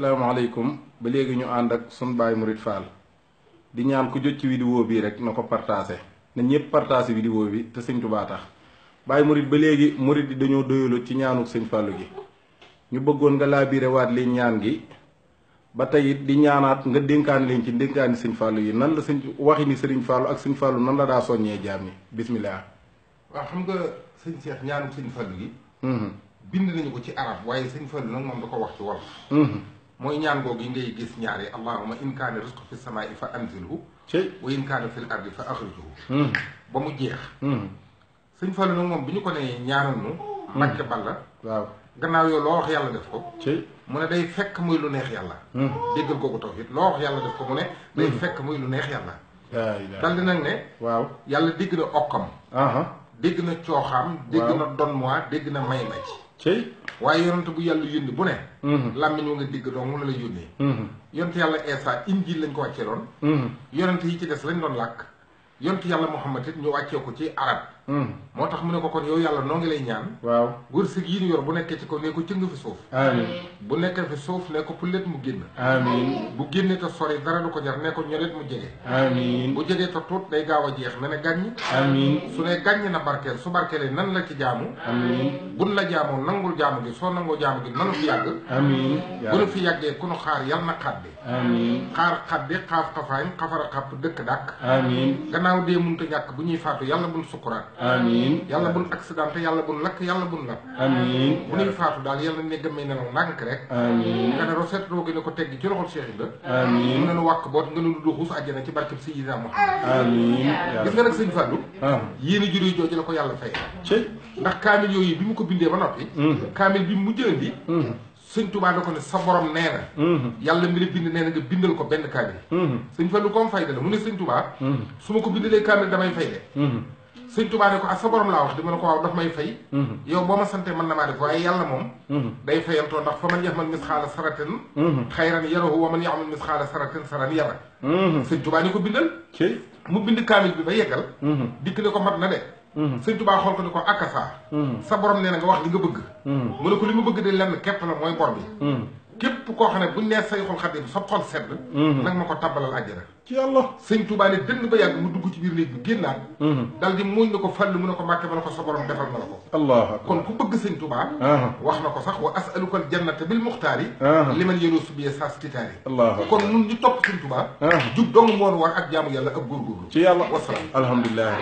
salaamaaleykum ba léegi ñu ànd ak sun baay Murid Fall di ñaan ku jot ci vidéo bii rek na ko partagé na ñëpp partagé vidéo bi te sëñ Tuubaa tax Baay Murid ba léegi murid yi dañoo doyalu ci ñaanu sëñ Fallu gi ñu bëggoon nga laabiire waat li ñaan gi ba tey it di ñaanaat nga dénkaan leen ci dénkaani sëñ Fallu yi nan la sëñ waxi ni sëriñ Fallu ak sëñ Fallu nan la daa soññee jaam yi bismillah. waaw xam nga sëñ Cheikh ñaanu sëñ Fallu gi bind nañu ko ci arab waaye sëñ Fallu nag moom da ko wax ci wolof. mooy ñaan googu yi ngay gis ñaari allahumma in kaana rizqu fi samaa'i fa anzilhu wa in kaana fil ardi fa axrijhu ba mu jeex. sëñ Fallu nag moom bi ñu ko nee ñaanal nu Mbàkke Balla waaw gannaaw yow loo wax yàlla def ko ci mu ne day fekk muy lu neex yàlla déggal googu tawhid loo wax yàlla def ko mu ne day fekk muy lu neex yàlla dal di nag ne waaw yàlla dégg na okkam dégg na cooxaam dégg na don moi dégg na may ma ci waaye yonent bu yàlla yónni bu ne làmmiñ wa nga dégg doon mu la la yónnee yonent yàlla Eesa injiil lañ ko wàccee doon yonent yi ci des lañ doon làkk yonent yàlla Muhammad it ñu wàccee ko ci arab moo tax mu ne ko kon yow yàlla noo ngi lay ñaan waaw wërsëg yi ñu yor bu nekkee ci kaw ne ko cëng fi suuf amiin bu nekkee fi suuf ne ko pullet mu génn amiin bu génnee te sori dara du ko jar ne ko ñoret mu jege amiin bu jegee te tuut day gaaw a jeex ne ne gàññ amiin su ne gàññ na barkeel su barkeelee nan la ci jaamu amiin buñ la jaamoo nangul jaamu gi soo nangoo jaamu gi nanu fi yàgg amiin bu nu fi yàggee ku nu xaar yal na xaddi amiin xaar xaddi xaaf xafaañ xafara xapp dëkk dàkk amiin gannaaw dee munta ñàkk bu ñuy faatu yàlla buñ sukkuraat amiin yàlla buñ accidenté yàlla buñ lakk yàlla buñ lakk amiin bu ñuy faatu daal yàlla ne gëmmee nelaw ndànk rek amiin nga ne roset roogi ne ko tegg ci loxol Cheikh Ibra amiin mu ne nu wàkk boot nga nu duxus àjjana ci barkeb Sayyidina Muhammad amiin gis nga nag sëñ Fallu yéeni juré jooju la ko yàlla fay ndax kaamil yooyu bi mu ko bindee ba noppi kaamil bi mu mujj andi sëñ Tuubaa da ko ne sa borom nee na yàlla mi la bind nee na nga bindal ko benn kaamil sëñ Fallu comme fayda la mu ne sëñ Tuubaa su ma ko bindalee kaamil damay fay de sëñ Tuubaa ne ko sa borom laa wax di ma ne ko waaw daf may fay yow boo ma sante mën na maa def waaye yàlla moom day fayantoo ndax fa man yaxmal misxaala saratin xayran yarahu wa man yaxmal misxaala saratin saran yara sëñ Tuubaa ni ko bindal mu bind kaamil bi ba yeggal dikk ne ko mat na de sëñ Tuubaa xool ko ni ko akasa sa borom nee na nga wax li nga bëgg mu ne ko li ma bëgg de lenn képp la mooy bor bi képp koo xam ne buñ nee Sayxul Xadiim sa xol sedd nag ma ko tabbalal àjjana ci yàlla sëñ Tuubaa ne dënn ba yàgg mu dugg ci biir néeg bi génnaat dal di muuñ na ko Fallu mu ne ko Mbàkke ma ne ko sa borom defal na la ko allah kon ku bëgg sëñ Tuubaa wax na ko sax wa asaluka al jannata bil muxtaari liman yénoo subiyee saas titaari kon nun ñu topp sëñ Tuubaa jub dong moon war ak jaamu yàlla ak góorgóorlu ci yàlla wasalaam alhamdulilah